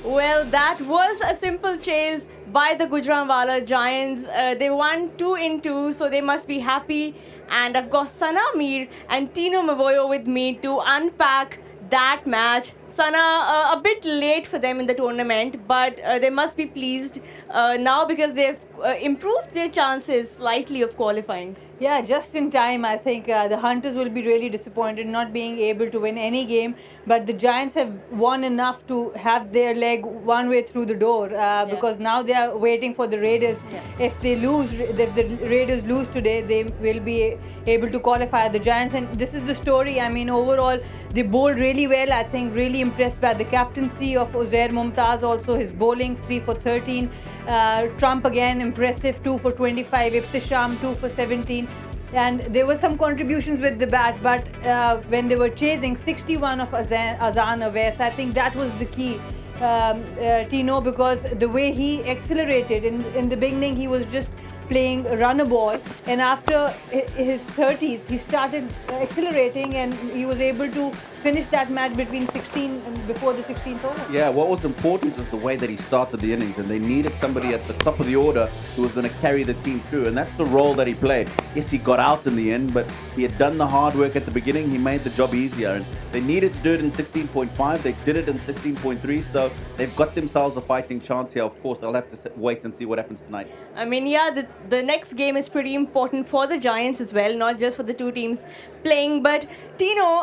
Well, that was a simple chase by the Gujranwala Giants. They won 2 in 2, so they must be happy. And I've got Sana Mir and Tino Mavoyo with me to unpack that match. Sana, a bit late for them in the tournament, but they must be pleased now because they've improved their chances slightly of qualifying. Yeah, just in time. I think the Hunters will be really disappointed not being able to win any game. But the Giants have won enough to have their leg one way through the door because now they are waiting for the Raiders. Yeah. If they lose, if the Raiders lose today, they will be able to qualify the Giants. And this is the story. I mean, overall, they bowled really well. I think really impressed by the captaincy of Uzair Mumtaz. Also, his bowling 3 for 13. Trump again impressive 2 for 25. Iftisham 2 for 17. And there were some contributions with the bat, but when they were chasing 61 of Azan Awais, I think that was the key, Tino, because the way he accelerated in the beginning, he was just playing runner ball, and after his 30s, he started accelerating, and he was able to finish that match between 16 and before the 16th over. Yeah, what was important is the way that he started the innings, and they needed somebody at the top of the order who was going to carry the team through, and that's the role that he played. Yes, he got out in the end, but he had done the hard work at the beginning. He made the job easier, and they needed to do it in 16.5. They did it in 16.3, so they've got themselves a fighting chance here. Of course, they'll have to wait and see what happens tonight. I mean, yeah, the next game is pretty important for the Giants as well, not just for the two teams playing. But Tino,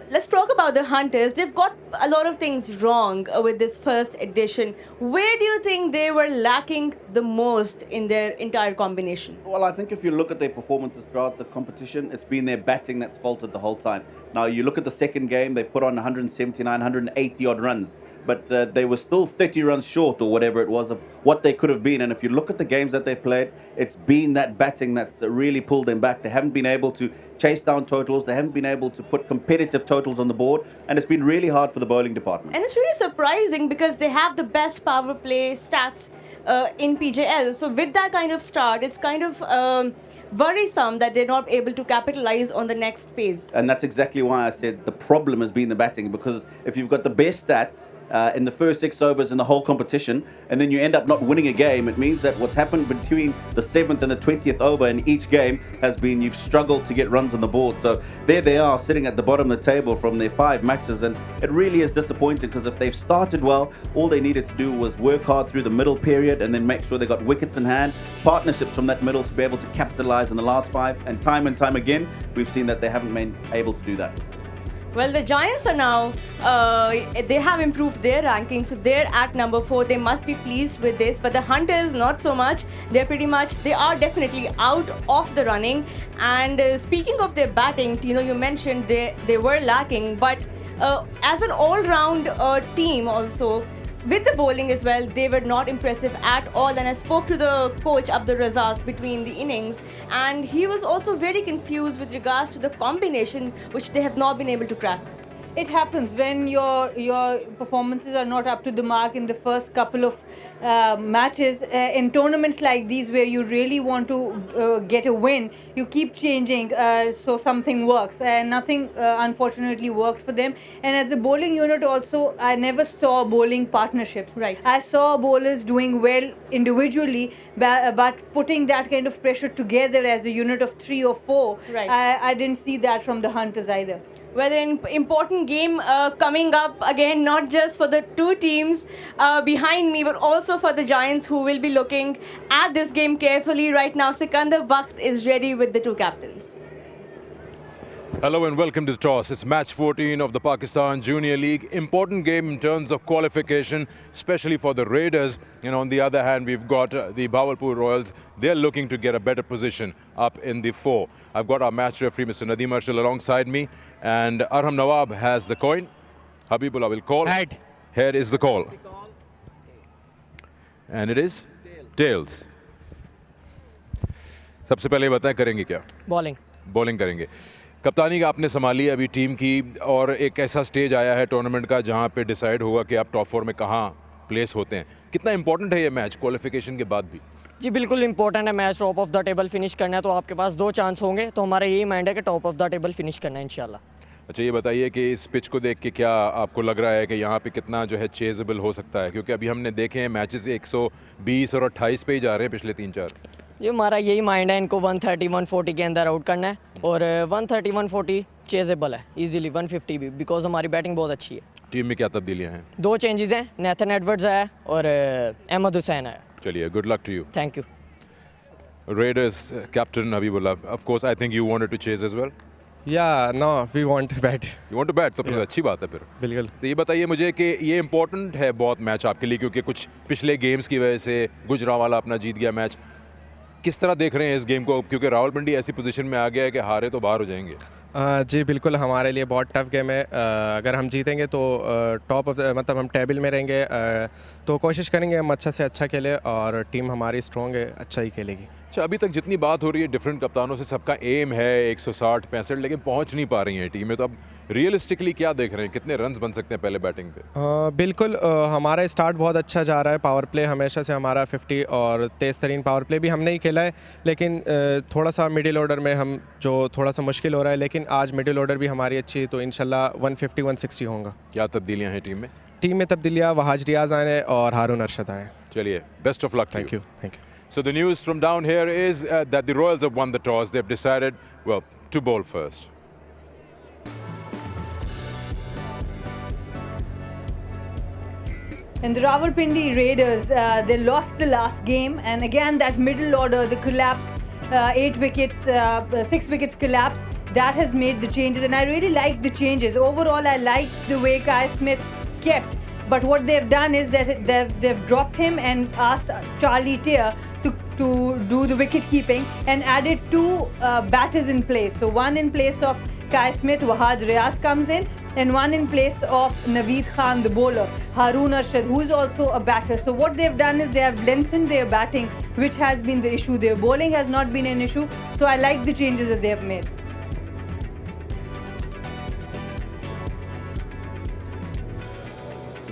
let's talk about the Hunters. They've got a lot of things wrong with this first edition. Where do you think they were lacking the most in their entire combination? Well, I think if you look at their performances throughout the competition, it's been their batting that's faltered the whole time. Now, you look at the second game, they put on 179, 180 odd runs, but they were still 30 runs short or whatever it was of what they could have been. And if you look at the games that they've played, it's been that batting that's really pulled them back. They haven't been able to chase down totals. They haven't been able to put competitive totals on the board. And it's been really hard for the bowling department. And it's really surprising because they have the best power play stats in PJL. So with that kind of start, it's kind of worrisome that they're not able to capitalize on the next phase. And that's exactly why I said the problem has been the batting, because if you've got the best stats in the first 6 overs in the whole competition, and then you end up not winning a game, it means that what's happened between the 7th and the 20th over in each game has been you've struggled to get runs on the board. So there they are sitting at the bottom of the table from their 5 matches, and it really is disappointing because if they've started well, all they needed to do was work hard through the middle period and then make sure they got wickets in hand, partnerships from that middle to be able to capitalize in the last 5, and time again, we've seen that they haven't been able to do that. Well, the Giants are now, they have improved their ranking, so they're at number 4. They must be pleased with this, but the Hunters, not so much. They are definitely out of the running. And speaking of their batting, Tino, you mentioned they were lacking, but as an all-round team also, with the bowling as well, they were not impressive at all. And I spoke to the coach, Abdul Razak, between the innings, and he was also very confused with regards to the combination, which they have not been able to crack. It happens when your performances are not up to the mark in the first couple of matches. In tournaments like these where you really want to get a win, you keep changing so something works, and nothing unfortunately worked for them. And as a bowling unit also, I never saw bowling partnerships. Right. I saw bowlers doing well individually, but putting that kind of pressure together as a unit of 3 or 4, right. I didn't see that from the Hunters either. Well, an important game coming up again, not just for the two teams behind me, but also for the Giants, who will be looking at this game carefully right now. Sikandar Bakht is ready with the two captains. Hello and welcome to the toss. It's match 14 of the Pakistan Junior League. Important game in terms of qualification, especially for the Raiders. And on the other hand, we've got the Bahawalpur Royals. They're looking to get a better position up in the 4. I've got our match referee, Mr. Nadeem Arshal, alongside me. And Arham Nawab has the coin. Habibullah will call. Head. Head is the call. And it is? Tails. सबसे पहले बताएं करेंगे क्या? Bowling. Bowling करेंगे. कप्तानी का आपने संभाली अभी टीम की, और एक ऐसा स्टेज आया है टूर्नामेंट का जहां पे डिसाइड होगा कि आप टॉप 4 में कहां प्लेस होते हैं. कितना इंपॉर्टेंट है ये मैच क्वालिफिकेशन के बाद भी? जी बिल्कुल इंपॉर्टेंट है match. Top of the table finish करना है तो आपके पास 2 चांस होंगे, तो हमारा यही माइंड है कि top of the table finish करना है इंशाल्लाह. अच्छा ये बताइए कि इस पिच को देख के क्या आपको लग रहा है कि यहाँ पे कितना जो है चेजेबल हो सकता है, क्योंकि अभी हमने देखे हैं मैचेस 120 और 28 पे ही जा रहे हैं पिछले 3-4। ये हमारा यही माइंड है, इनको 130 140 के अंदर आउट करना है और 130 140 चेजेबल है इजीली, 150 भी, बिकॉज हमारी बैटिंग बहुत अच्छी है। टीम में क्या तब्दीलियाँ हैं? 2 चेंजेस हैं, नेथन एडवर्ड्स आया और अहमद हुसैन आया। चलिए, good luck to you. Thank you. Raiders captain Habibullah, of course I think you wanted to chase as well. Yeah, no, we want to bat. You want to bat, तो फिर अच्छी बात है फिर। बिल्कुल। तो ये बताइए मुझे कि ये इम्पोर्टेंट है बहुत मैच आपके लिए, क्योंकि कुछ पिछले गेम्स की वजह से गुजरांवाला अपना जीत गया मैच। किस तरह देख रहे हैं इस गेम को, क्योंकि रावलपिंडी ऐसी पोजीशन में आ गया है कि हारे तो बाहर हो जाएंगे। जी बिल्कुल, हमारे लिए बहुत टफ गेम है। अगर हम जीतेंगे तो टॉप ऑफ मतलब हम टेबल में रहेंगे, तो कोशिश करेंगे हम अच्छा से अच्छा खेलें और टीम हमारी स्ट्रॉन्ग है, अच्छा ही खेलेगी। अच्छा, अभी तक जितनी बात हो रही है डिफरेंट कप्तानों से, सबका एम है 160-65, लेकिन पहुंच नहीं पा रही हैं टीमें। तो अब रियलिस्टिकली क्या देख रहे हैं, कितने रन्स बन सकते हैं पहले बैटिंग पे? बिल्कुल, हमारा स्टार्ट बहुत अच्छा जा रहा है। पावर प्ले हमेशा से हमारा 50 और तेज़ तरीन पावर प्ले भी हमने ही खेला है, लेकिन थोड़ा सा मिडिल ऑर्डर में हम जो थोड़ा सा मुश्किल हो रहा है, लेकिन आज मिडिल ऑर्डर भी हमारी अच्छी है, तो इंशाल्लाह 150-160 होगा। क्या तब्दीलियाँ हैं टीम में? टीम में तब्दीलियाँ वहाज रियाज आए और हारून अरशद आए। चलिए, best of luck. Thank you, thank you. So the news from down here is that the Royals have won the toss. They've decided, well, to bowl first. And the Rawalpindi Raiders, they lost the last game, and again that middle order, the collapse, 8 wickets, 6 wickets collapse, that has made the changes, and I really like the changes. Overall, I like the way Kai Smith kept, but what they've done is that they've dropped him and asked Charlie Tier to do the wicket keeping and added 2 batters in place. So one in place of Kai Smith, Wahaj Riaz comes in, and one in place of Naveed Khan, the bowler, Haroon Arshad, who is also a batter. So what they've done is they have lengthened their batting, which has been the issue. Their bowling has not been an issue. So I like the changes that they have made.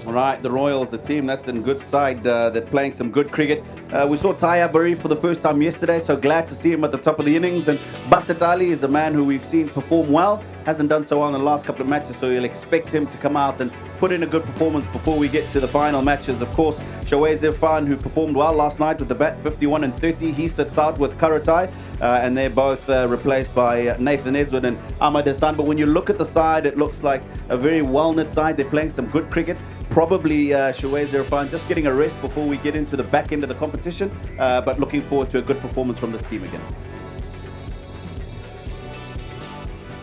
All right, the Royals, the team that's in good side. They're playing some good cricket. We saw Tyab Bari for the first time yesterday, so glad to see him at the top of the innings. And Basit Ali is a man who we've seen perform well. Hasn't done so well in the last couple of matches, so you'll expect him to come out and put in a good performance before we get to the final matches. Of course, Shawaz Irfan, who performed well last night with the bat, 51 and 30. He sits out with Karatai, and they're both replaced by Nathan Edward and Ahmad Hassan. But when you look at the side, it looks like a very well-knit side. They're playing some good cricket. Probably Shawaz Irfan just getting a rest before we get into the back end of the competition, but looking forward to a good performance from this team again.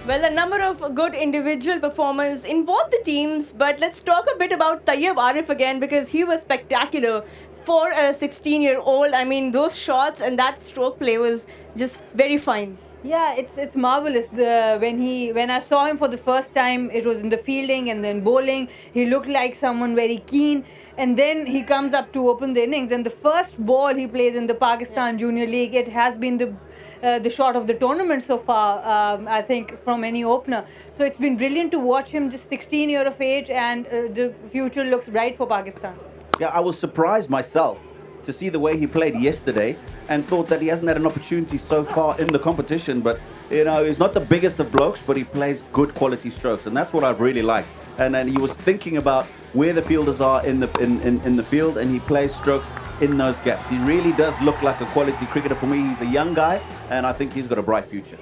Well, a number of good individual performers in both the teams, but let's talk a bit about Tayyab Arif again, because he was spectacular for a 16-year-old. I mean, those shots and that stroke play was just very fine. Yeah, it's marvelous. When I saw him for the first time, it was in the fielding and then bowling. He looked like someone very keen, and then he comes up to open the innings. And the first ball he plays in the Pakistan Junior League, it has been the shot of the tournament so far, I think, from any opener. So it's been brilliant to watch him, just 16 years of age, and the future looks bright for Pakistan. Yeah, I was surprised myself to see the way he played yesterday and thought that he hasn't had an opportunity so far in the competition. But, you know, he's not the biggest of blokes, but he plays good quality strokes, and that's what I've really liked. And then he was thinking about where the fielders are in the field, and he plays strokes in those gaps. He really does look like a quality cricketer for me. He's a young guy, and I think he's got a bright future.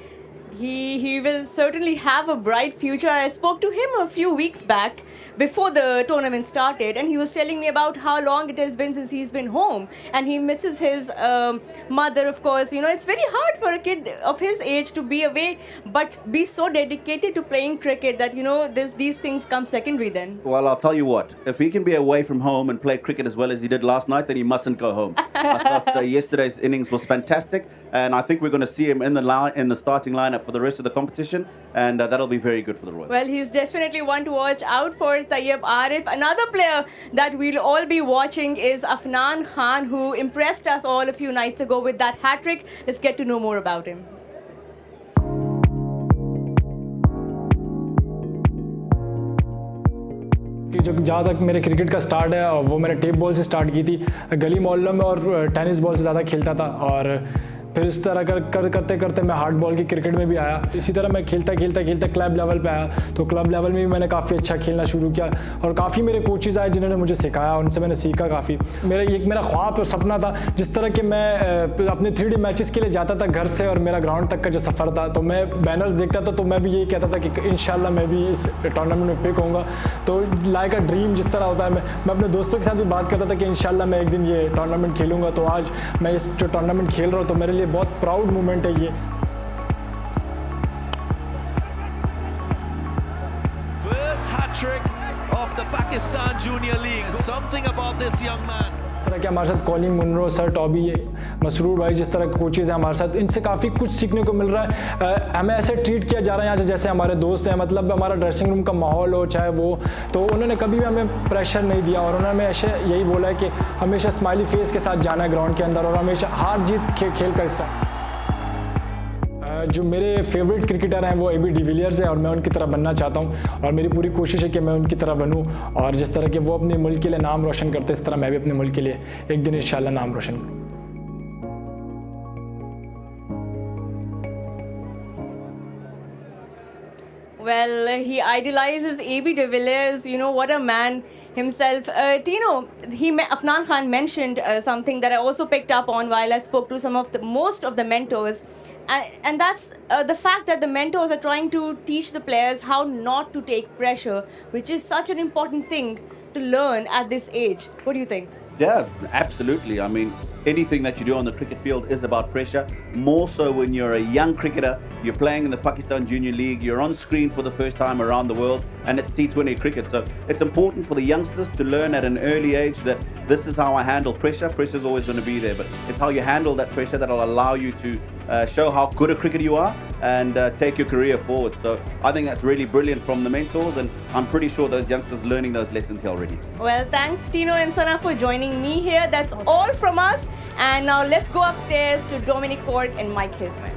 He will certainly have a bright future. I spoke to him a few weeks back before the tournament started, and he was telling me about how long it has been since he's been home, and he misses his mother, of course. You know, it's very hard for a kid of his age to be away but be so dedicated to playing cricket that, you know, these things come secondary then. Well, I'll tell you what, if he can be away from home and play cricket as well as he did last night, then he mustn't go home. I thought yesterday's innings was fantastic, and I think we're going to see him in the starting lineup for the rest of the competition, and that'll be very good for the Royals. Well, he's definitely one to watch out for, Tayyab Arif. Another player that we'll all be watching is Afnan Khan, who impressed us all a few nights ago with that hat-trick. Let's get to know more about him. जो जहाँ तक मेरे cricket का start है वो मैंने tape ball से start की थी, गली मोहल्लों में और टेनिस बॉल से ज़्यादा खेलता था, और फिर इस तरह करते करते मैं हार्ड बॉल की क्रिकेट में भी आया। इसी तरह मैं खेलता क्लब लेवल पे आया, तो क्लब लेवल में भी मैंने काफ़ी अच्छा खेलना शुरू किया और काफ़ी मेरे कोचेज़ आए जिन्होंने मुझे सिखाया, उनसे मैंने सीखा काफ़ी। मेरा ख्वाब और सपना था, जिस तरह के मैं अपने 3D मैचेस के लिए जाता था घर से और मेरा ग्राउंड तक का जो सफ़र था, तो मैं बैनर्स देखता था तो मैं भी यही कहता था कि इंशाल्लाह मैं भी इस टूर्नामेंट में पिक होऊंगा। तो लाइक अ ड्रीम जिस तरह होता है, मैं अपने दोस्तों के साथ भी बात करता था कि इंशाल्लाह मैं एक दिन ये टूर्नामेंट खेलूंगा। तो आज मैं इस जो टूर्नामेंट खेल रहा हूँ तो मेरे लिए बहुत प्राउड मोमेंट है ये। First hat-trick of the Pakistan Junior League. Something about this young man. तरह के हमारे साथ Colin Munro sir, Toby, Masroor भाई, जिस तरह के कोचेज़ हैं हमारे साथ, इनसे काफ़ी कुछ सीखने को मिल रहा है। हमें ऐसे ट्रीट किया जा रहा है यहाँ से जैसे हमारे दोस्त हैं, मतलब हमारा ड्रेसिंग रूम का माहौल हो चाहे वो, तो उन्होंने कभी भी हमें प्रेशर नहीं दिया और उन्होंने हमें ऐसे यही बोला है कि हमेशा स्माइली फेस के साथ जाना है ग्राउंड के अंदर और हमेशा हार जीत खेल का हिस्सा। जो मेरे फेवरेट क्रिकेटर हैं वो AB डिविलियर्स है और मैं उनकी तरह बनना चाहता हूं और मेरी पूरी कोशिश है कि मैं उनकी तरह बनूं और जिस तरह के वो अपने मुल्क के लिए नाम रोशन करते हैं, इस तरह मैं भी अपने मुल्क के लिए एक दिन इंशाल्लाह नाम रोशन करूं। Well, he idolizes AB de Villiers. You know, what a man himself. Tino, Afnan Khan mentioned something that I also picked up on while I spoke to most of the mentors. And that's the fact that the mentors are trying to teach the players how not to take pressure, which is such an important thing to learn at this age. What do you think? Yeah, absolutely. I mean, anything that you do on the cricket field is about pressure. More so when you're a young cricketer, you're playing in the Pakistan Junior League, you're on screen for the first time around the world, and it's T20 cricket. So it's important for the youngsters to learn at an early age that this is how I handle pressure. Pressure is always going to be there, but it's how you handle that pressure that will allow you to show how good a cricketer you are and take your career forward. So I think that's really brilliant from the mentors, and I'm pretty sure those youngsters learning those lessons here already. Well, thanks Tino and Sana for joining me here. That's all from us. And now let's go upstairs to Dominic Cork and Mike Hisman.